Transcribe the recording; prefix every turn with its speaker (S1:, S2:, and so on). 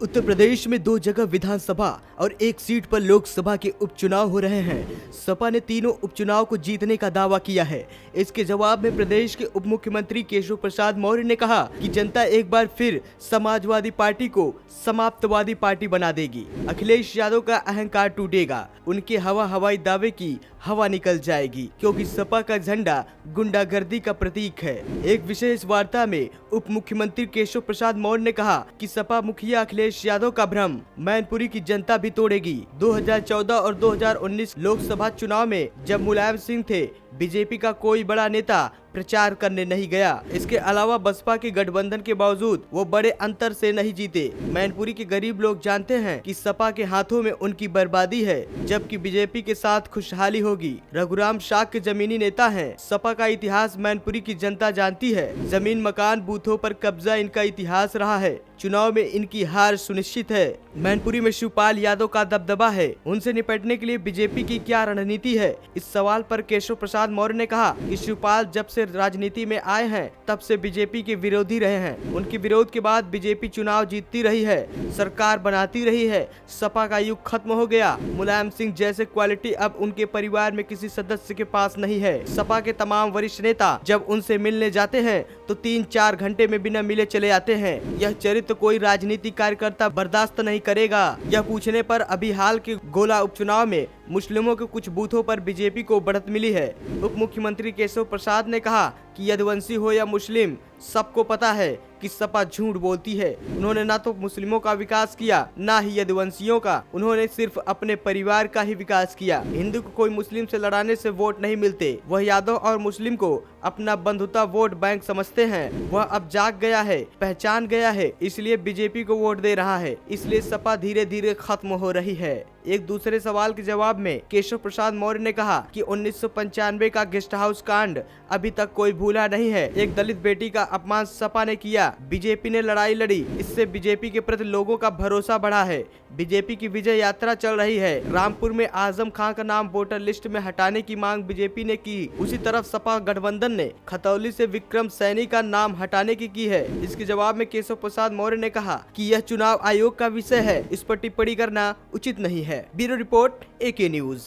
S1: उत्तर प्रदेश में 2 जगह विधानसभा और 1 सीट पर लोकसभा के उपचुनाव हो रहे हैं। सपा ने तीनों उपचुनाव को जीतने का दावा किया है। इसके जवाब में प्रदेश के उप मुख्यमंत्री केशव प्रसाद मौर्य ने कहा कि जनता एक बार फिर समाजवादी पार्टी को समाप्तवादी पार्टी बना देगी। अखिलेश यादव का अहंकार टूटेगा, उनके हवाई दावे की हवा निकल जाएगी, क्योंकि सपा का झंडा गुंडागर्दी का प्रतीक है। एक विशेष वार्ता में उप मुख्यमंत्री केशव प्रसाद मौर्य ने कहा कि सपा मुखिया अखिलेश यादव का भ्रम मैनपुरी की जनता भी तोड़ेगी। 2014 और 2019 लोकसभा चुनाव में जब मुलायम सिंह थे, बीजेपी का कोई बड़ा नेता प्रचार करने नहीं गया। इसके अलावा बसपा के गठबंधन के बावजूद वो बड़े अंतर से नहीं जीते। मैनपुरी के गरीब लोग जानते हैं कि सपा के हाथों में उनकी बर्बादी है, जबकि बीजेपी के साथ खुशहाली होगी। रघुराम शाक्य जमीनी नेता हैं। सपा का इतिहास मैनपुरी की जनता जानती है। जमीन मकान बूथों पर कब्जा इनका इतिहास रहा है। चुनाव में इनकी हार सुनिश्चित है। मैनपुरी में शिवपाल यादव का दबदबा है। उनसे निपटने के लिए बीजेपी की क्या रणनीति है? इस सवाल पर केशव प्रसाद मौर्य ने कहा कि शिवपाल जब से राजनीति में आए हैं तब से बीजेपी के विरोधी रहे हैं। उनके विरोध के बाद बीजेपी चुनाव जीतती रही है, सरकार बनाती रही है। सपा का युग खत्म हो गया। मुलायम सिंह जैसे क्वालिटी अब उनके परिवार में किसी सदस्य के पास नहीं है। सपा के तमाम वरिष्ठ नेता जब उनसे मिलने जाते हैं तो 3-4 घंटे में बिना मिले चले आते हैं। यह चरित्र कोई राजनीतिक कार्यकर्ता बर्दाश्त नहीं करेगा। यह पूछने पर अभी हाल के गोला उपचुनाव में मुस्लिमों के कुछ बूथों पर बीजेपी को बढ़त मिली है। उप मुख्यमंत्री केशव प्रसाद ने कहा कि यदुवंशी हो या मुस्लिम, सबको पता है कि सपा झूठ बोलती है। उन्होंने ना तो मुस्लिमों का विकास किया, ना ही यदुवंशियों का। उन्होंने सिर्फ अपने परिवार का ही विकास किया। हिंदू को कोई मुस्लिम से लड़ाने से वोट नहीं मिलते। वह यादव और मुस्लिम को अपना बंधुता वोट बैंक समझते हैं। वह अब जाग गया है, पहचान गया है, इसलिए बीजेपी को वोट दे रहा है। इसलिए सपा धीरे धीरे खत्म हो रही है। एक दूसरे सवाल के जवाब में केशव प्रसाद मौर्य ने कहा कि 1995 का गेस्ट हाउस कांड अभी तक कोई भूला नहीं है। एक दलित बेटी का अपमान सपा ने किया, बीजेपी ने लड़ाई लड़ी। इससे बीजेपी के प्रति लोगों का भरोसा बढ़ा है। बीजेपी की विजय यात्रा चल रही है। रामपुर में आजम खान का नाम वोटर लिस्ट में हटाने की मांग बीजेपी ने की। उसी तरफ सपा गठबंधन ने खतौली से विक्रम सैनी का नाम हटाने की है। इसके जवाब में केशव प्रसाद मौर्य ने कहा कि यह चुनाव आयोग का विषय है, इस पर टिप्पणी करना उचित नहीं है। Bureau report, AK news.